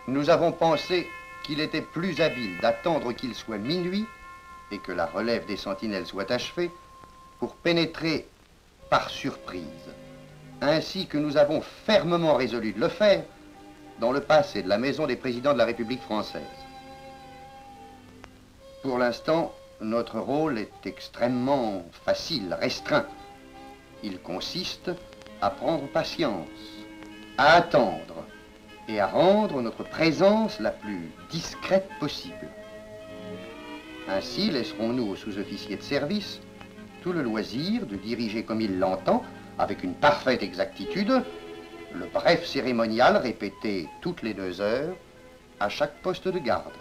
Nous avons pensé qu'il était plus habile d'attendre qu'il soit minuit et que la relève des sentinelles soit achevée pour pénétrer par surprise, ainsi que nous avons fermement résolu de le faire dans le passé de la maison des présidents de la République française. Pour l'instant, notre rôle est extrêmement facile, restreint. Il consiste à prendre patience, à attendre et à rendre notre présence la plus discrète possible. Ainsi laisserons-nous aux sous-officiers de service tout le loisir de diriger comme il l'entend, avec une parfaite exactitude, le bref cérémonial répété toutes les 2 heures à chaque poste de garde.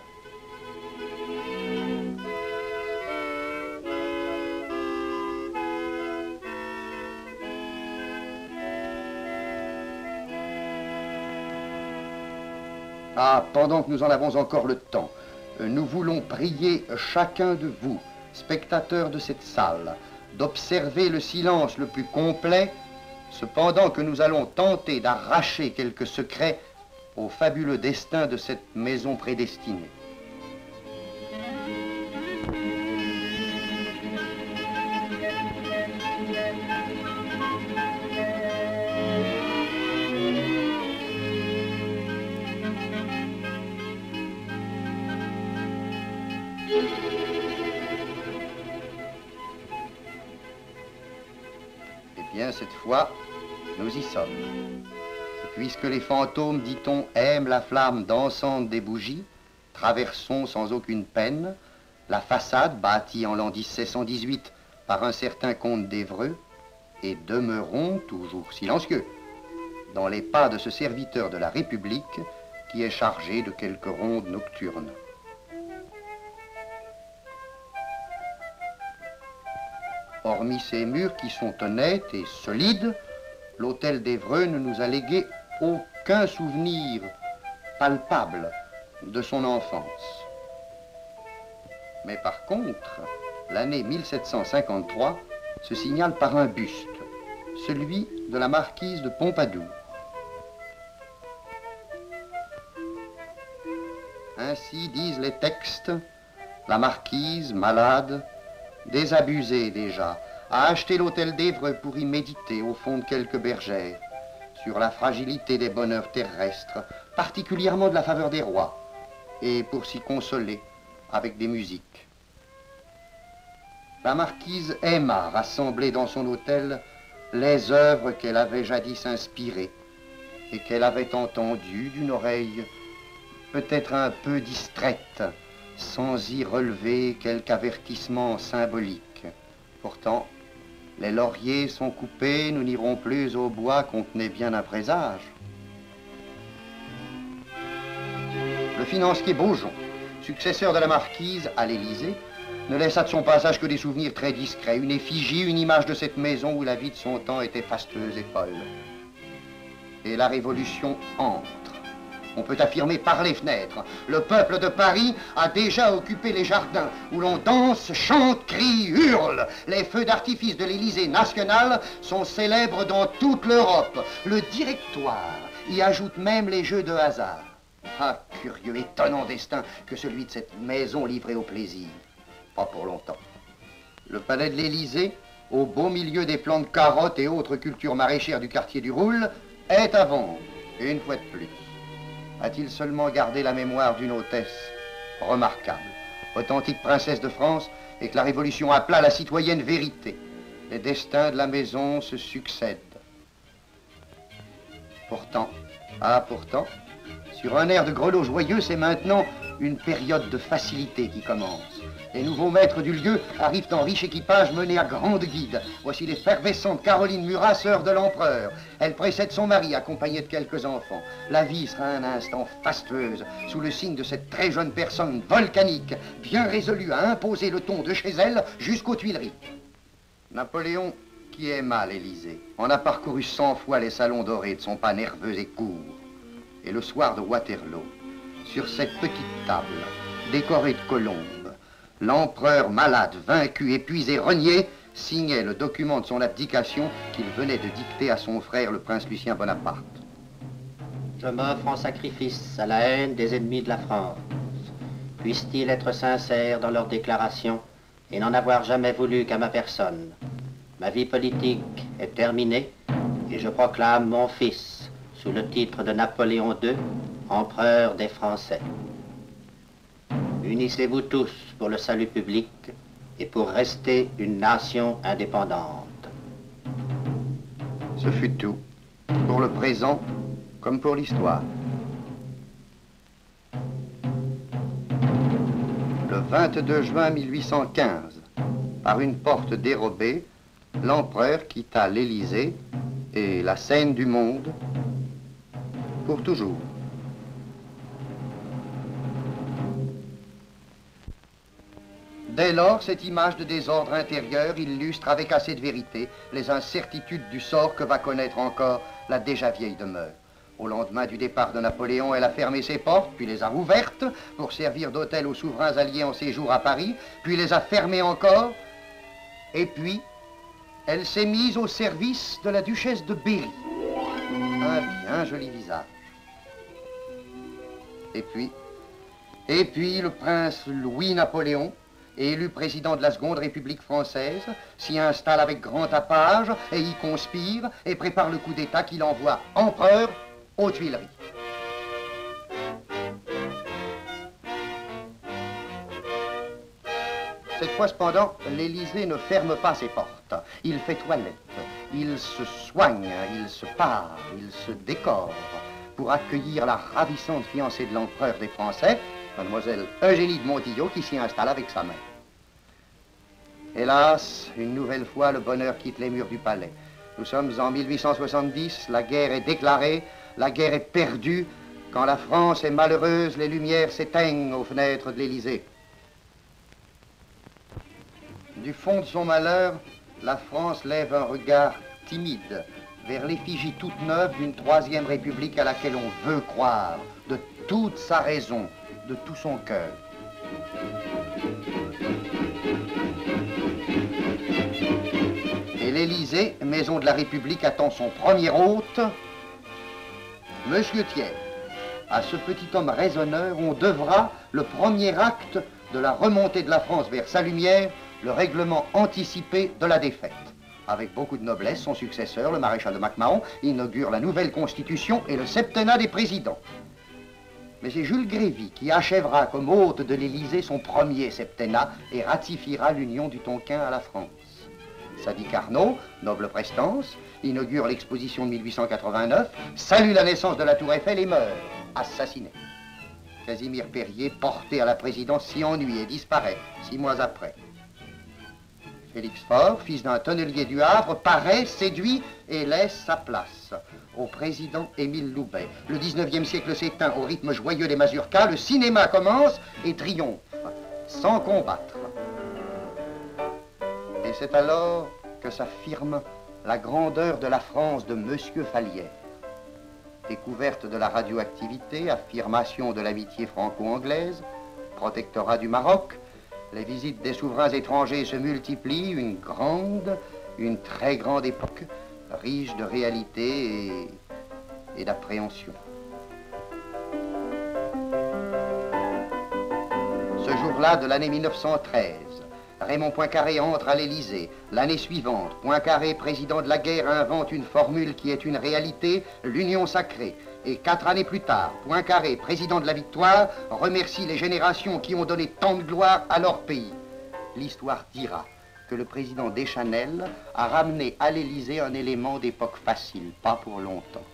Ah, pendant que nous en avons encore le temps, nous voulons prier chacun de vous, spectateurs de cette salle, d'observer le silence le plus complet, cependant que nous allons tenter d'arracher quelques secrets au fabuleux destin de cette maison prédestinée. Cette fois, nous y sommes. Et puisque les fantômes, dit-on, aiment la flamme dansante des bougies, traversons sans aucune peine la façade bâtie en l'an 1718 par un certain comte d'Évreux et demeurons toujours silencieux dans les pas de ce serviteur de la République qui est chargé de quelques rondes nocturnes. Hormis ces murs qui sont honnêtes et solides, l'hôtel d'Évreux ne nous a légué aucun souvenir palpable de son enfance. Mais par contre, l'année 1753 se signale par un buste, celui de la marquise de Pompadour. Ainsi disent les textes, la marquise, malade, désabusée déjà, a acheté l'hôtel d'Évreux pour y méditer au fond de quelques bergères, sur la fragilité des bonheurs terrestres, particulièrement de la faveur des rois, et pour s'y consoler avec des musiques. La marquise aima rassembler dans son hôtel les œuvres qu'elle avait jadis inspirées et qu'elle avait entendues d'une oreille peut-être un peu distraite, sans y relever quelque avertissement symbolique. Pourtant, les lauriers sont coupés, nous n'irons plus au bois qu'on tenait bien un présage. Le financier Beaujon, successeur de la marquise à l'Élysée, ne laissa de son passage que des souvenirs très discrets, une effigie, une image de cette maison où la vie de son temps était fastueuse et folle. Et la Révolution entre. On peut affirmer par les fenêtres. Le peuple de Paris a déjà occupé les jardins où l'on danse, chante, crie, hurle. Les feux d'artifice de l'Élysée national sont célèbres dans toute l'Europe. Le directoire y ajoute même les jeux de hasard. Ah, curieux, étonnant destin que celui de cette maison livrée au plaisir. Pas pour longtemps. Le palais de l'Élysée, au beau milieu des plants de carottes et autres cultures maraîchères du quartier du Roule, est à vendre, une fois de plus. A-t-il seulement gardé la mémoire d'une hôtesse remarquable, authentique princesse de France, et que la Révolution appela la citoyenne vérité? Les destins de la maison se succèdent. Pourtant, sur un air de grelot joyeux, c'est maintenant une période de facilité qui commence. Les nouveaux maîtres du lieu arrivent en riche équipage mené à grande guide. Voici l'effervescente Caroline Murat, sœur de l'empereur. Elle précède son mari, accompagnée de quelques enfants. La vie sera un instant fastueuse, sous le signe de cette très jeune personne volcanique, bien résolue à imposer le ton de chez elle jusqu'aux Tuileries. Napoléon, qui aima l'Élysée, en a parcouru 100 fois les salons dorés de son pas nerveux et court. Et le soir de Waterloo, sur cette petite table, décorée de colombes, l'empereur malade, vaincu, épuisé, renié, signait le document de son abdication qu'il venait de dicter à son frère, le prince Lucien Bonaparte. Je m'offre en sacrifice à la haine des ennemis de la France. Puissent-ils être sincères dans leurs déclarations et n'en avoir jamais voulu qu'à ma personne. Ma vie politique est terminée et je proclame mon fils sous le titre de Napoléon II, empereur des Français. Unissez-vous tous pour le salut public et pour rester une nation indépendante. Ce fut tout, pour le présent comme pour l'histoire. Le 22 juin 1815, par une porte dérobée, l'empereur quitta l'Élysée et la scène du monde pour toujours. Dès lors, cette image de désordre intérieur illustre avec assez de vérité les incertitudes du sort que va connaître encore la déjà vieille demeure. Au lendemain du départ de Napoléon, elle a fermé ses portes, puis les a rouvertes pour servir d'hôtel aux souverains alliés en séjour à Paris, puis les a fermées encore, et puis elle s'est mise au service de la duchesse de Berry. Un bien joli visage. Et puis le prince Louis-Napoléon, élu président de la Seconde République française, s'y installe avec grand tapage et y conspire et prépare le coup d'État qu'il envoie empereur aux Tuileries. Cette fois cependant, l'Élysée ne ferme pas ses portes. Il fait toilette, il se soigne, il se pare, il se décore pour accueillir la ravissante fiancée de l'empereur des Français, mademoiselle Eugénie de Montillot, qui s'y installe avec sa mère. Hélas, une nouvelle fois, le bonheur quitte les murs du palais. Nous sommes en 1870, la guerre est déclarée, la guerre est perdue. Quand la France est malheureuse, les lumières s'éteignent aux fenêtres de l'Élysée. Du fond de son malheur, la France lève un regard timide vers l'effigie toute neuve d'une troisième république à laquelle on veut croire de toute sa raison, de tout son cœur. Et l'Élysée, maison de la République, attend son premier hôte, Monsieur Thiers. À ce petit homme raisonneur, on devra le premier acte de la remontée de la France vers sa lumière, le règlement anticipé de la défaite. Avec beaucoup de noblesse, son successeur, le maréchal de Mac-Mahon, inaugure la nouvelle constitution et le septennat des présidents. Mais c'est Jules Grévy qui achèvera comme hôte de l'Élysée son premier septennat et ratifiera l'union du Tonkin à la France. Sadi Carnot, noble prestance, inaugure l'exposition de 1889, salue la naissance de la Tour Eiffel et meurt, assassiné. Casimir Périer, porté à la présidence, s'y ennuie et disparaît 6 mois après. Félix Faure, fils d'un tonnelier du Havre, paraît, séduit et laisse sa place au président Émile Loubet. Le 19e siècle s'éteint au rythme joyeux des mazurkas, le cinéma commence et triomphe, sans combattre. Et c'est alors que s'affirme la grandeur de la France de Monsieur Fallières. Découverte de la radioactivité, affirmation de l'amitié franco-anglaise, protectorat du Maroc, les visites des souverains étrangers se multiplient, une très grande époque, riche de réalité et d'appréhension. Ce jour-là de l'année 1913, Raymond Poincaré entre à l'Élysée. L'année suivante, Poincaré, président de la guerre, invente une formule qui est une réalité, l'union sacrée. Et 4 années plus tard, Poincaré, président de la victoire, remercie les générations qui ont donné tant de gloire à leur pays. L'histoire dira que le président Deschanel a ramené à l'Élysée un élément d'époque facile, pas pour longtemps.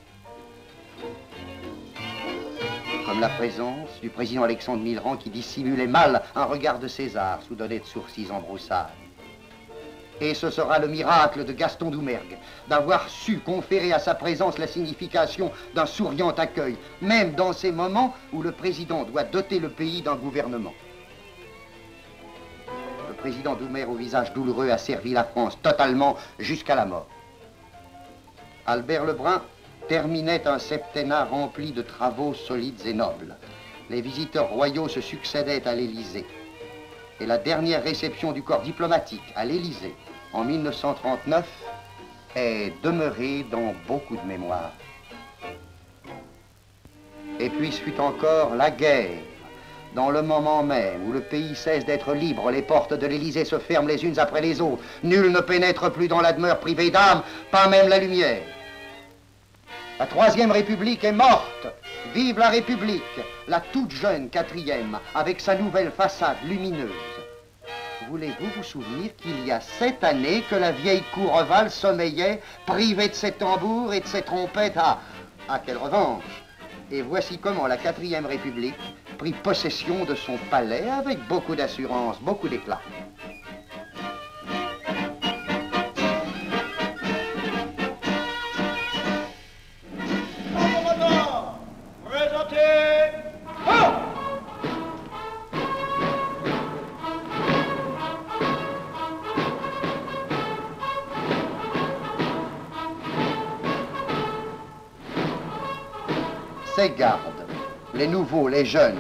Comme la présence du président Alexandre Millerand qui dissimulait mal un regard de César sous d'honnêtes sourcils en broussailles. Et ce sera le miracle de Gaston Doumergue, d'avoir su conférer à sa présence la signification d'un souriant accueil, même dans ces moments où le président doit doter le pays d'un gouvernement. Le président Doumer, au visage douloureux, a servi la France totalement jusqu'à la mort. Albert Lebrun terminait un septennat rempli de travaux solides et nobles. Les visiteurs royaux se succédaient à l'Élysée. Et la dernière réception du corps diplomatique à l'Élysée, en 1939, est demeurée dans beaucoup de mémoires. Et puis ce fut encore la guerre. Dans le moment même où le pays cesse d'être libre, les portes de l'Élysée se ferment les unes après les autres. Nul ne pénètre plus dans la demeure privée d'âme, pas même la lumière. La Troisième République est morte. Vive la République, la toute jeune quatrième, avec sa nouvelle façade lumineuse. Voulez-vous vous souvenir qu'il y a 7 années que la vieille cour ovale sommeillait, privée de ses tambours et de ses trompettes? Ah, quelle revanche! Et voici comment la Quatrième République prit possession de son palais avec beaucoup d'assurance, beaucoup d'éclat. Ces gardes, les nouveaux, les jeunes,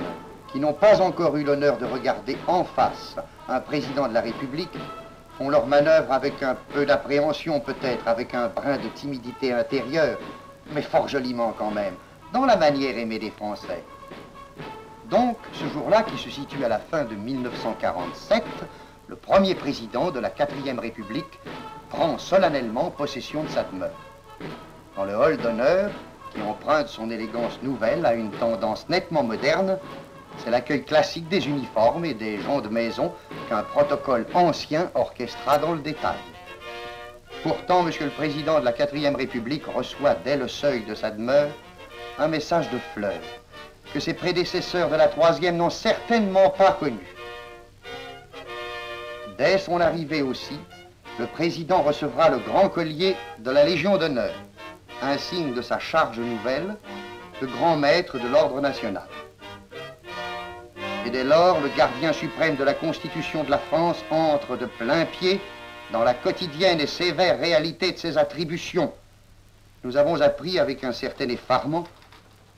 qui n'ont pas encore eu l'honneur de regarder en face un président de la République, font leur manœuvre avec un peu d'appréhension peut-être, avec un brin de timidité intérieure, mais fort joliment quand même, dans la manière aimée des Français. Donc, ce jour-là, qui se situe à la fin de 1947, le premier président de la Quatrième République prend solennellement possession de sa demeure. Dans le hall d'honneur, qui emprunte son élégance nouvelle à une tendance nettement moderne, c'est l'accueil classique des uniformes et des gens de maison qu'un protocole ancien orchestra dans le détail. Pourtant, Monsieur le Président de la Quatrième République reçoit dès le seuil de sa demeure un message de fleurs que ses prédécesseurs de la Troisième n'ont certainement pas connu. Dès son arrivée aussi, le Président recevra le grand collier de la Légion d'honneur, un signe de sa charge nouvelle de grand maître de l'ordre national. Et dès lors, le gardien suprême de la Constitution de la France entre de plein pied dans la quotidienne et sévère réalité de ses attributions. Nous avons appris avec un certain effarement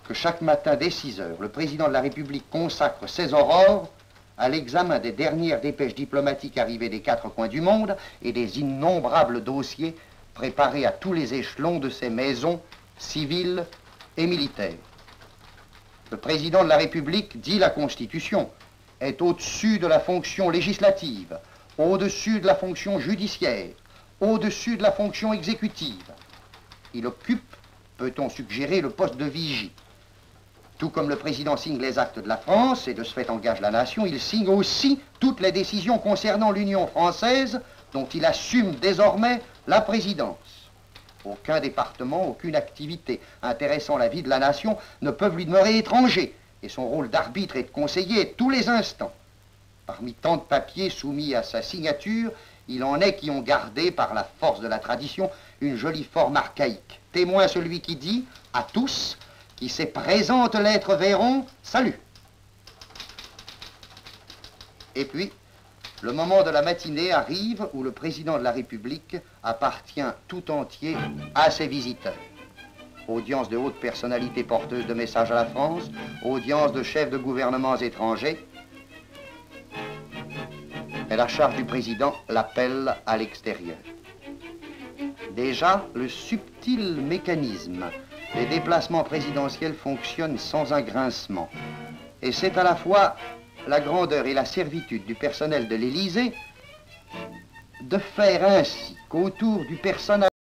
que chaque matin dès 6 heures, le président de la République consacre ses aurores à l'examen des dernières dépêches diplomatiques arrivées des 4 coins du monde et des innombrables dossiers préparés à tous les échelons de ces maisons civiles et militaires. Le président de la République, dit la Constitution, est au-dessus de la fonction législative, au-dessus de la fonction judiciaire, au-dessus de la fonction exécutive. Il occupe, peut-on suggérer, le poste de vigie. Tout comme le président signe les actes de la France et de ce fait engage la nation, il signe aussi toutes les décisions concernant l'Union française dont il assume désormais la présidence. Aucun département, aucune activité intéressant la vie de la nation ne peuvent lui demeurer étrangers, et son rôle d'arbitre et de conseiller tous les instants. Parmi tant de papiers soumis à sa signature, il en est qui ont gardé, par la force de la tradition, une jolie forme archaïque. Témoin celui qui dit, à tous, qui s'est présente lettre Véron, salut. Et puis, le moment de la matinée arrive où le président de la République appartient tout entier à ses visiteurs. Audience de hautes personnalités porteuses de messages à la France, audience de chefs de gouvernements étrangers. Et la charge du président l'appelle à l'extérieur. Déjà, le subtil mécanisme des déplacements présidentiels fonctionne sans un grincement. Et c'est à la fois la grandeur et la servitude du personnel de l'Élysée de faire ainsi qu'autour du personnel